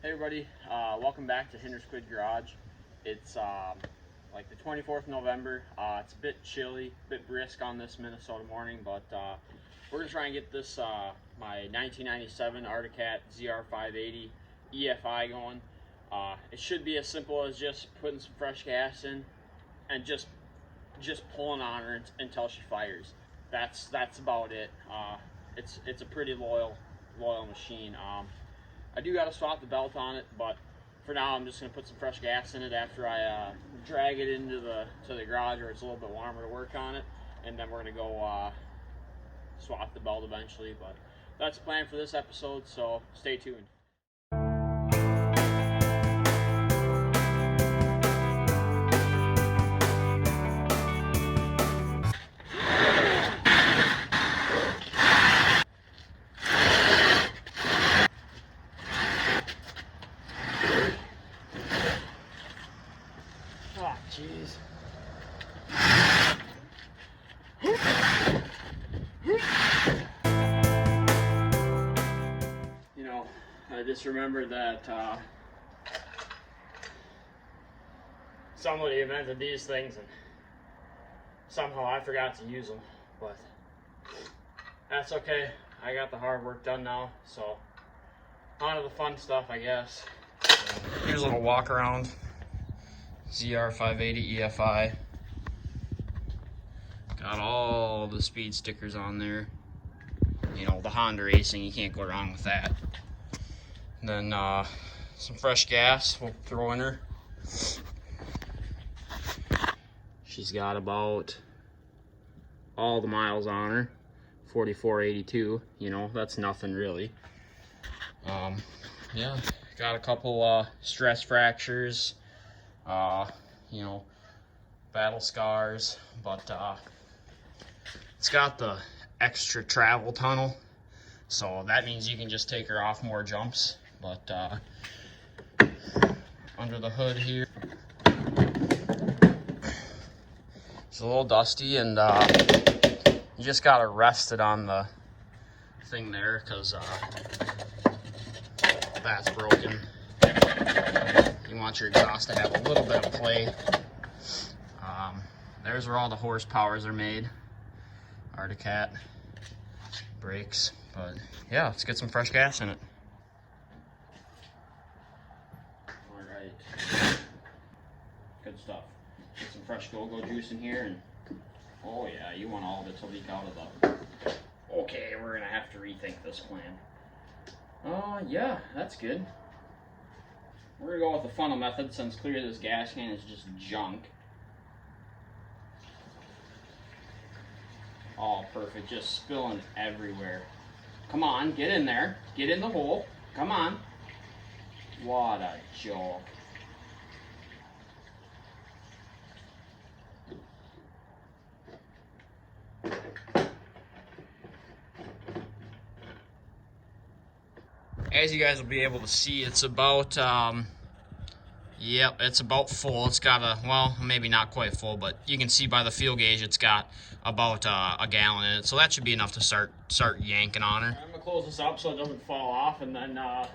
Hey everybody, welcome back to Hinder's Squid Garage. It's like the 24th of November. It's a bit chilly, a bit brisk on this Minnesota morning, but we're going to try and get this, my 1997 Arctic Cat Zr580 E.F.I going. It should be as simple as just putting some fresh gas in and just pulling on her until she fires. That's about it. It's a pretty loyal machine. I do got to swap the belt on it, but for now I'm just going to put some fresh gas in it after I drag it into the garage where it's a little bit warmer to work on it, and then we're going to go swap the belt eventually. But that's the plan for this episode, so stay tuned. Oh, jeez. You know, I just remembered that somebody invented these things and somehow I forgot to use them, but that's okay. I got the hard work done now, so on to the fun stuff, I guess. Here's a little walk around. Zr580 E.F.I. Got all the speed stickers on there. You know, the Honda racing, you can't go wrong with that. And then some fresh gas we'll throw in her. She's got about all the miles on her, 4482. You know, that's nothing really. Yeah, got a couple stress fractures. You know, battle scars, but it's got the extra travel tunnel, so that means you can just take her off more jumps. But under the hood here, it's a little dusty, and you just gotta rest it on the thing there because that's broken. You want your exhaust to have a little bit of play. There's where all the horsepowers are made. Arctic Cat brakes. But yeah, let's get some fresh gas in it. Alright. Good stuff. Get some fresh go-go juice in here, and oh yeah, you want all of it to leak out of the... Okay, we're gonna have to rethink this plan. Yeah, that's good. We're gonna go with the funnel method since clearly this gas can is just junk. Oh, perfect, just spilling everywhere. Come on, get in there. Get in the hole. Come on. What a joke. As you guys will be able to see, it's about, yep, it's about full. It's got a, well, maybe not quite full, but you can see by the fuel gauge it's got about a gallon in it. So that should be enough to start yanking on her. I'm going to close this up so it doesn't fall off, and then let's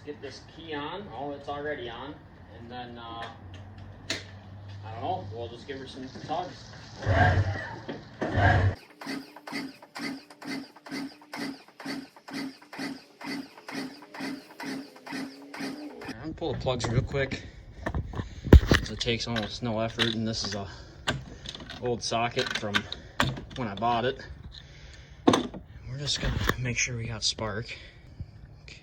get this key on. Oh, it's already on. And then, I don't know, we'll just give her some tugs. I'm gonna pull the plugs real quick because it takes almost no effort, and this is a old socket from when I bought it. We're just gonna make sure we got spark. Okay.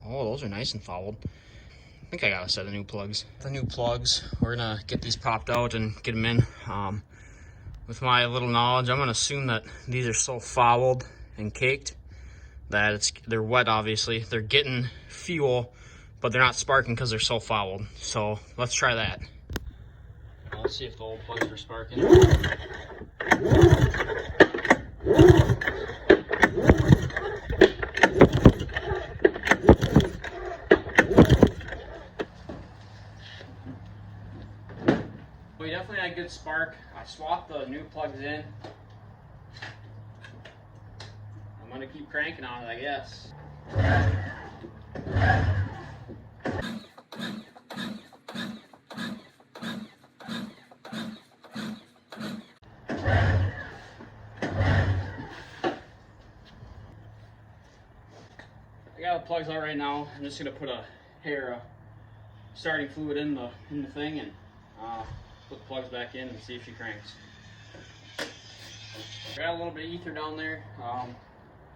Oh, those are nice and fouled. I think I got a set of new plugs. The new plugs, we're gonna get these popped out and get them in. With my little knowledge, I'm gonna assume that these are so fouled and caked that they're wet, obviously. They're getting fuel, but they're not sparking because they're so fouled. So let's try that. Let's see if the old plugs are sparking. We definitely had good spark. I swapped the new plugs in. gonna keep cranking on it, I guess. I got the plugs out right now. I'm just gonna put a hair of starting fluid in the thing and put the plugs back in and see if she cranks. Got a little bit of ether down there.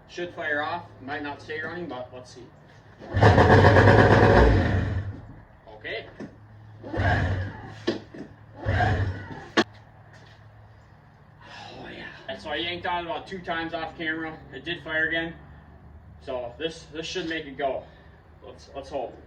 Should fire off. Might not stay running, but let's see. Okay. Oh yeah. So I yanked on it about 2 times off camera. It did fire again. So this should make it go. Let's hope.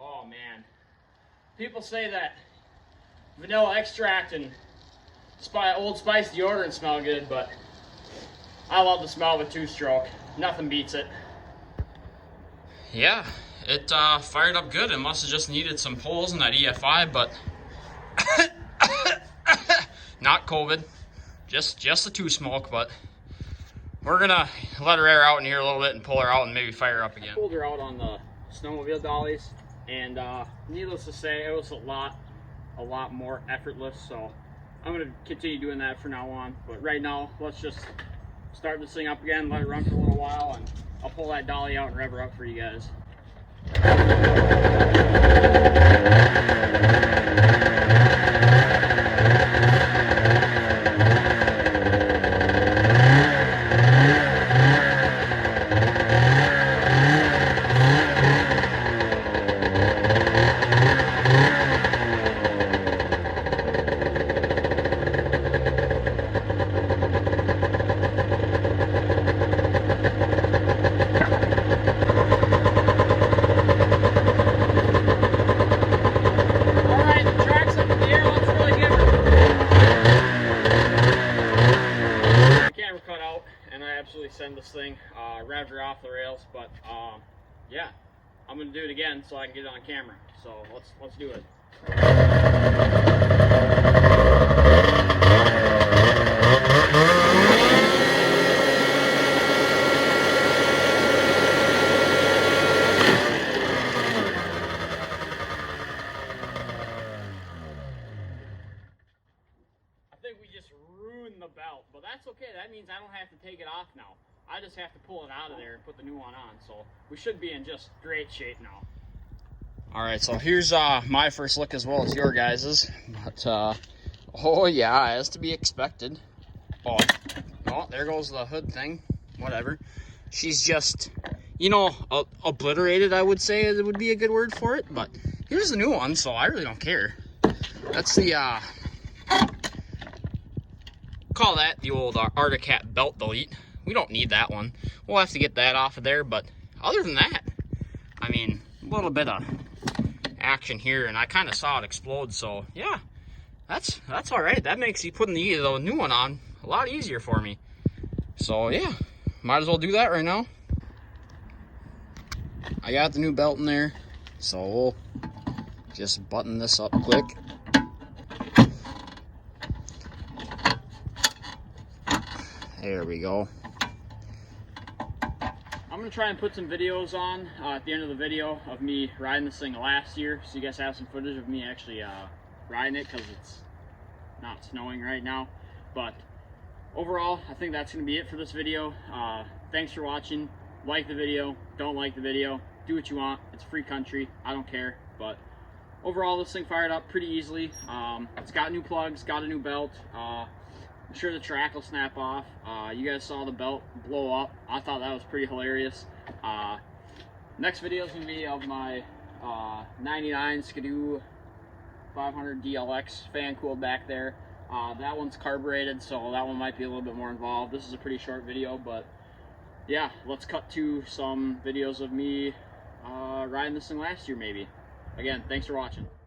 Oh man. People say that vanilla extract and Old Spice deodorant smell good, but I love the smell of a 2-stroke. Nothing beats it. Yeah, it fired up good. It must have just needed some pulls in that E.F.I, but not COVID. Just the 2-smoke, but we're gonna let her air out in here a little bit and pull her out and maybe fire up again. I pulled her out on the snowmobile dollies, and needless to say, it was a lot more effortless, so I'm going to continue doing that from now on. But right now, let's just start this thing up again, let it run for a little while, and I'll pull that dolly out and rev her up for you guys. Send this thing, rev her off the rails, but yeah, I'm gonna do it again so I can get it on camera. So let's do it. I think we just ruined the belt, but that's okay. That means I don't have to take it off now. I just have to pull it out of there and put the new one on, so we should be in just great shape now. Alright, so here's my first look as well as your guys's. But, oh yeah, as to be expected. Oh, there goes the hood thing. Whatever. She's just, you know, obliterated, I would say it would be a good word for it. But here's the new one, so I really don't care. That's the, call that the old Articat belt delete. We don't need that one. We'll have to get that off of there, but other than that, I mean, a little bit of action here, and I kind of saw it explode, so yeah, that's all right. That makes you putting the new one on a lot easier for me. So yeah, might as well do that right now. I got the new belt in there, so we'll just button this up quick. There we go. I'm going to try and put some videos on at the end of the video of me riding this thing last year, so you guys have some footage of me actually riding it, because it's not snowing right now. But overall, I think that's going to be it for this video. Thanks for watching. Like the video, don't like the video, do what you want. It's a free country, I don't care. But overall, this thing fired up pretty easily. It's got new plugs, got a new belt. I'm sure the track will snap off. You guys saw the belt blow up. I thought that was pretty hilarious. Next video is going to be of my 99 Skidoo 500 DLX fan cooled back there. That one's carbureted, so that one might be a little bit more involved. This is a pretty short video, but yeah, let's cut to some videos of me riding this thing last year maybe. again, thanks for watching.